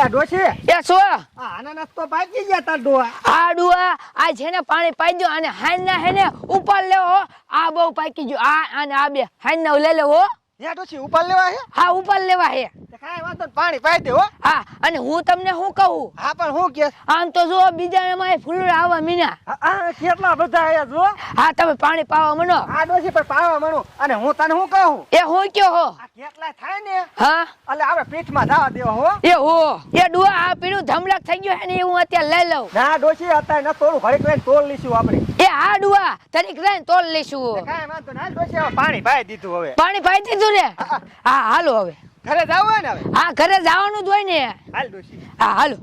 આ ડોશી એ શું આ અનાનસ તો પાકી ગયા તાર ડોહા. આ ડુઆ આ છે ને પાણી પાઈ દો અને હાઈન ના હે ને ઉપર લેવો આ બહુ પાકી ગયો આ અને આ બે હાઈન ના લઈ લેવો યા ડોશી ઉપર લેવા હે હા ઉપર લેવા હે તે કાંઈ વાંધો નહીં, પાણી પાઈ દે હો. હા અને હું તમને શું કહું હા પણ હું કે આમ તો જો બીજા એમાં ફૂલડા આવા મીના આ કેટલા બધા આયા જો. હા તમે પાણી પાવા મનો આ ડોશી પર પાવા મણું અને હું તને શું કહું એ હું કયો હો આ કેટલા થાય ને હા એટલે આપણે પીઠમાં જવા દેવા હો. એ હો એ ડુઆ આ પીડું ધમલાક થઈ ગયો હે ને હું અત્યારે લઈ લઉં ના ડોશી અત્યારે ન તોડું ઘડીક રહીને તોડ લઈશું આપણે. એ આ ડુઆ તરીક રહીને તોડ લઈશું કાંઈ વાંધો નહીં, ડોશી હવે પાણી પાઈ દીધું હવે. પાણી પાઈ દીધું ને હા હાલો હવે ઘરે જાવ હોય ને હવે. હા ઘરે જવાનું જ હોય ને હાલ ડોશી. હા હાલો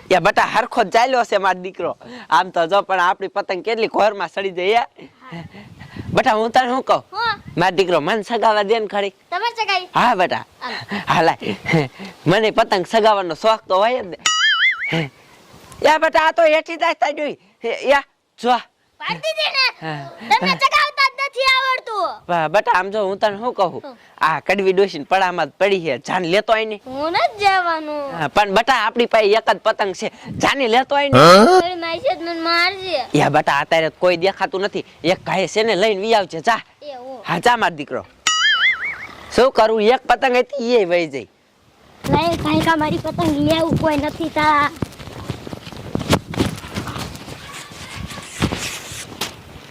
યા બટા હરખો જ ચાલ્યો છે મારો દીકરો આમ તો જો પણ આપણી પતંગ કેટલી ઘોરમાં સડી જાય બટા હું તને શું કહું મારો દીકરો મને સગાવા દે ને ખરી તમે ચગાઈ હા બેટા હા લાય મને પતંગ સગાવવાનો શોખ તો હોય જ ને યા બેટા આ તો હેઠી જાય તા જોઈ યા જો પાડી દે ને તમને ચગાવતા જ નથી આવડતું વાહ બેટા આમ જો હું તને શું કહું આ કડવી ડોશીને પડામાં જ પડી છે જાન લેતો આય ને હું ન જવાનું પણ બેટા આપણી પાસે એક જ પતંગ છે જાને લેતો આય ને મારી માસી જ મને મારશે યા બેટા અત્યારે કોઈ દેખાતું નથી એક ગાય છે ને લઈને વી આવજે જા એવું હા જા માર દીકરો શું કરું એક પતંગ હતી એ વહી જઈ નહીં કાઈ કા મારી પતંગ લેવું કોઈ નથી તા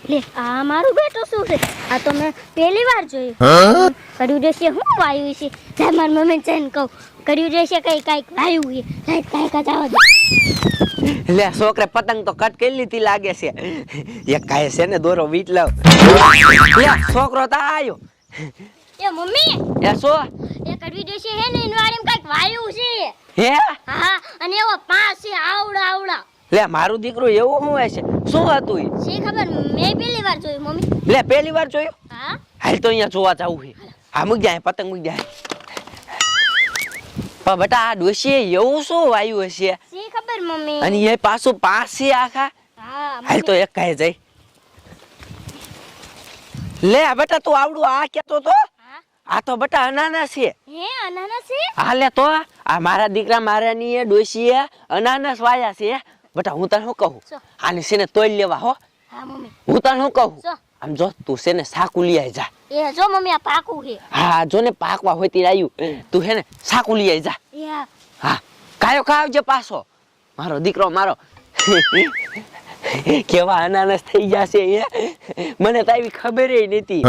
લે આ મારું બેટો શું છે આ તો મેં પહેલી વાર જોયું કર્યું દેશે હું વાયુ છે લે માર મમ્મી જઈને કહું કર્યું દેશે કઈ કઈક વાયુ છે લે કઈ કા જાવ દે લે છોકરે પતંગ તો કટ કરી લીધી લાગે છે એક ગાય છે ને દોરો વીટ લાવ લે છોકરો તા આયો એ મમ્મી એ શું એ કર્યું દેશે હે ને ઇનવારીમ કઈક વાયુ છે હે હા અને એવો પાંચ છે આવડા આવડા લે મારું દીકરું એવું શું હશે શું હતું ઈ? શી ખબર મેં પહેલી વાર જોયું મમ્મી લે પહેલી વાર જોયું હા હાલ તો અહીંયા જોવા જાવું છે હા મૂક જાય પતંગ મૂક જાય પણ બેટા આ ડોશીએ એવું શું વાયુ હશે શી ખબર મમ્મી અને એ પાછું પાંચ છે આખા હા હાલ તો એક કહે જાય લે બેટા તું આવડું આ કેતો તો હા આ તો બેટા અનાનસ છે હે અનાનસ છે હા લે તો આ મારા દીકરા મારાની ડોશીએ અનાનસ વાયા છે બેટા હું તને શું કહું શું? આને છે ને તોય લેવા હો હા મમ્મી હું તને શું કહું શું? આમ જો તું છે ને સાકુ લઈ આઈ જા એ જો મમ્મી આ પાકું છે હા જો ને પાકવા હોય તી આવ્યું તું હે ને સાકુ લઈ આઈ જા યા હા કાયો ખાવજે પાછો મારો દીકરો મારો કેવા અનાનસ થઈ જશે મને તો આવી ખબર નથી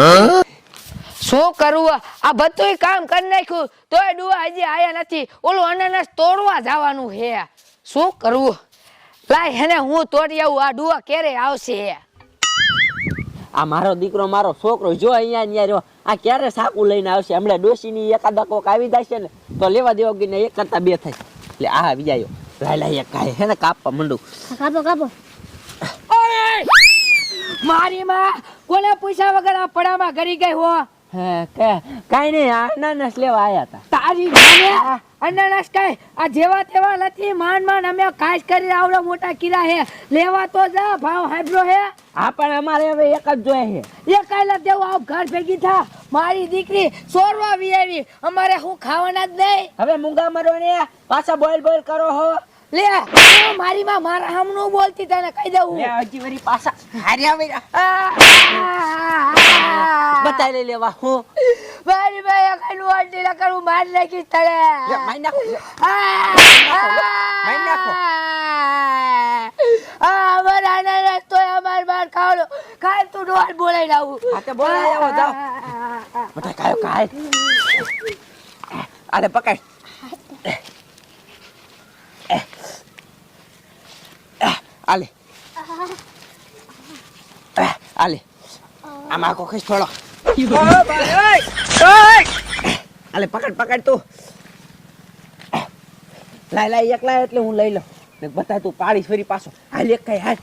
શું કરવું આ બધુંય કામ કરી નાખ્યું તોય ડુઆ હજી આયા નથી ઓલું અનાનસ તોડવા જવાનું હે શું કરવું લાય હેને હું તોડી આવું આ ડુઆ ક્યારે આવશે આ મારો દીકરો મારો છોકરો જો અહીંયા ન્યા રહ્યો આ ક્યારે સાકુ લઈને આવશે હમણાં ડોશીની એકાદા કોક આવી જશે ને તો લેવા દેવા ગઈને એક કરતા બે થાય એટલે આ આવી જાય લાય લાય એક કાય હે ને કાપવા મંડું કાપો કાપો મારી માં કોને પૂછ્યા વગર આ પડામાં ગરી ગઈ હો હે કે કાઈ નહીં આ અનાનસ લેવા આયા હતા તારી માને અનાનસ કઈ આ જેવા તેવા નથી માંડ અમે ખાસ કરી આવડો મોટા કીરા હે લેવા તો જા ભાવ હાઈબ્રો હે હા પણ અમારે હવે એક જ જોઈએ છે એ કાયલા દેવું આવ ઘર ભેગી થા મારી દીકરી સોરવા વી આવી અમારે હું ખાવાના જ નહીં હવે મૂંગા મરો ને પાછા બોલ બોલ કરો હો લે મારી માં મારા હમનું બોલતી તને કહી દઉં લે હજી વરી પાછા હાર્યા વઈ બતાઈ લઈ લેવા હું મારી ભાઈ અકલ વાટી લા કરું માર નાખી તળે લે માઈ નાખો માઈ નાખો આ મારા અનાનસ તો અમાર બાર ખાવડો કાલ તું ડોલ બોલાઈ આવું આ તે બોલાઈ આવો જાઓ બટા કાયો કાય આલે પકડ આલે આલે આમાં આખો ખીસ થોડો આલે પકડ પકડ તું લાય લાય એકલા એટલે હું લઈ લઉં ને બતા તું પાડીશ ફરી પાછો હાલ એક કઈ હાલ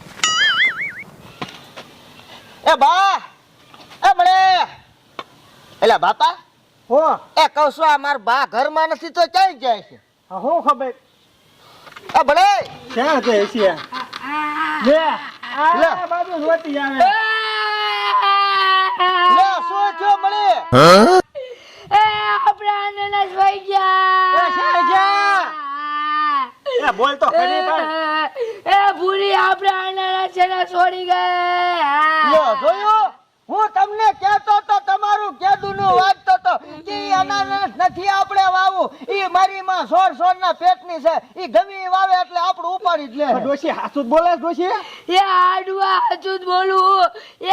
એ બા એ બળે એલા બાપા હો એ કહું છું આ માર બા ઘરમાં નથી તો ક્યાં જાય છે હું ખબર એ બળે ક્યાં જાય છે લે આ બાજુ રોટી આવે લે શું થયો બળે બોલ તો ખરી પણ. એ ભૂરી આપણે આના છે ને છોડી ગઈ લો જોયું હું તમને કહેતો તો તમારું કેદુનું વાંચતો તો કે ઈ અનાનસ નથી આપણે વાવું ઈ મારી માં સોર ના પેટની છે ઈ ગમી વાવે એટલે આપણું ઉપાડી જ લે ડોશી હાસું બોલે ડોશી? એ આડવા હજુ જ બોલું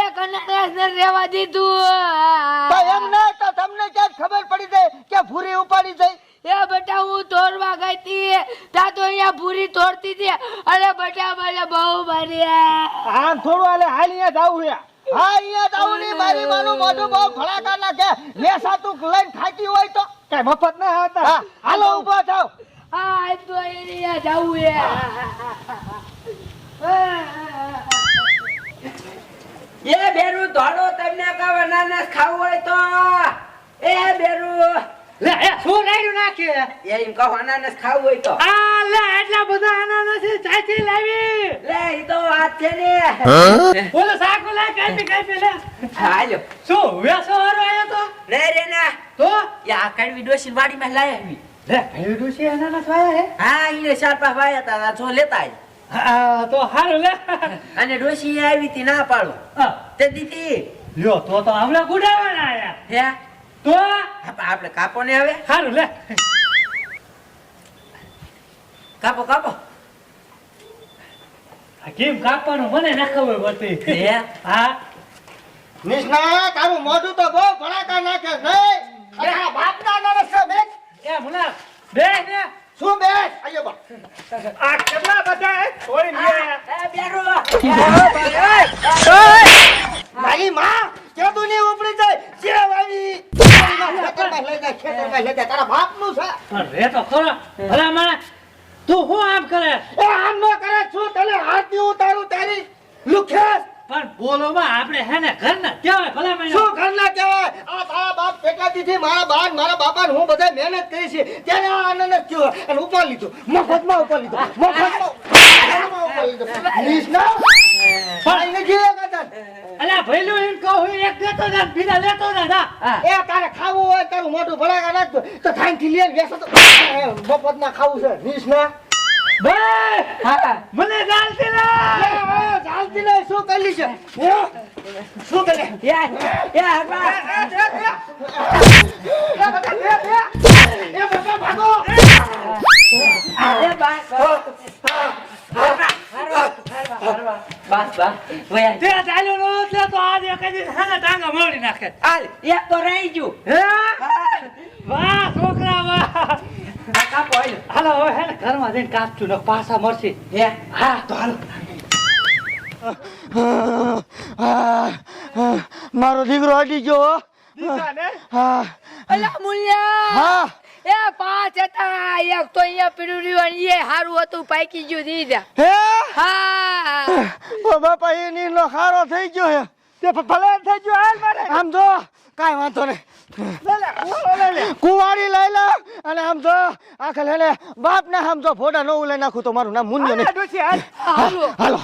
એક અનારસ ને રેવા દીધું તો એમ ના તો તમને ક્યાં ખબર પડી જાય કે ભૂરી ઉપાડી જાય એ બેટા હું તોડવા ગઈ હતી તા તો અહીંયા ભૂરી તોડતી હતી અરે બેટા મને બહુ મારી આમ થોડું હાલે હાલ અહીંયા જાવું છે. હા અહીંયા જાવું ની મારી માનું મોઢું બહુ ભડાકા નાખે લેસાતું લઈને ખાતી હોય તો કઈ મફત ના આવતા. હા હાલો ઊભા થાવ આ તો અહીંયા જાવું એ બેરું ધોડો તમને કાવ અનાનસ ખાવું હોય તો એ બેરું લે એ શું રાયડું નાખે? એ એમ કહો અનાનસ ખાવું હોય તો આ લે એટલા બધા અનાનસ ચાચી લાવી. લે ઈ તો વાત છે ને બોલો સાકુ લે કાપી લે. હાલો શું વેસો હારો આયો તો? લે રે ના તો યા કડવી ડોશી વાડીમાં લાય આવી લે ભાઈ ડોશી અનાનસ વાયા હે? હા ઈને ચાર પાંચ વાયા તા જો લેતા આય. હા તો હારું લે. અને ડોશી આવી તી ના પાડો હા, તે દીધી લ્યો તો હમણાં ગુડાવાના આયા. હે તો આપણે કાપો ને હવે હારું લે. કાપો કાપો આ કેમ કાપવાનું મને ના ખબર પડતી. હે હા નિષ્ણા તારું મોઢું તો બહુ ભડાકા નાખે નહીં તારા બાપના અનાનસ છે બેસ એ મુના બે ને શું બેસ આયો બા આ કેટલા બધા હે? છોડી લે. એ બેરો મારી માં કેદુ ની ઉપડી જાય જે વાવી ખેતરમાં લઈ જાય તારા બાપનું છે પણ રે તો ખરો. ભલા મને તું શું આમ કરે? એ આમ ન કરે છું તને હાથની ઉતારું તારી લુખેસ પણ બોલોમાં આપણે હે ને ઘરના કેવાય ભલા મને. શું ઘરના કહેવાય આ તારા બાપ પેટાથી મારા બા મારા બાપા હું બધા મહેનત કરી છે ત્યારે આ આનંદ થયો અને ઉપર લીધું મફતમાં ઉપર લીધો નિષ્ણા પણ એને જીવે કદાચ અલ્યા ભઈલું એમ કહું એક દેતો ને બીજા લેતો ને ના. એ તારે ખાવું હોય તારું મોઢું ભડાકા નાખતો તો થાંકી લે વેસો તો મફતમાં ખાવું છે નિષ્ણા ભાઈ હા મને ચાલતી ના. ચાલતી નહીં શું કરી છે શું કરે યા બા એ બાપા ભાગો એ બા બસ બસ વયા તે ચાલ્યો નો એટલે તો આજે કદી હાના ટાંગા મોડી નાખે. હાલ એક તો રહી ગયું હે વાહ છોકરા વાહ. આ કાપો હાલો હાલો હવે હે ને ઘરમાં જઈને કાપતું ને પાછા મળશે. હે હા તો હાલો. મારો દીકરો અડી ગયો દીકરા ને હા અલા મુલ્યા હા એ પાંચ હતા એક તો અહીંયા પીડ્યું રહ્યું અને એ હારું હતું પાકી ગયું દીધા હે હા ઓ બાપા એ નીલો ખારો થઈ ગયો હે તે ભલે થઈ ગયો હાલ મારે. આમ જો કાઈ વાંધો નહીં લે લે ઓલો લે લે. કુવાડી લઈ લે અને આમ જો આખે લઈને બાપ ને આમ જો ફોટા નો લઈ નાખું તો મારું નામ મુન્યો આ નહીં ડોશી હાલ. હારું હાલો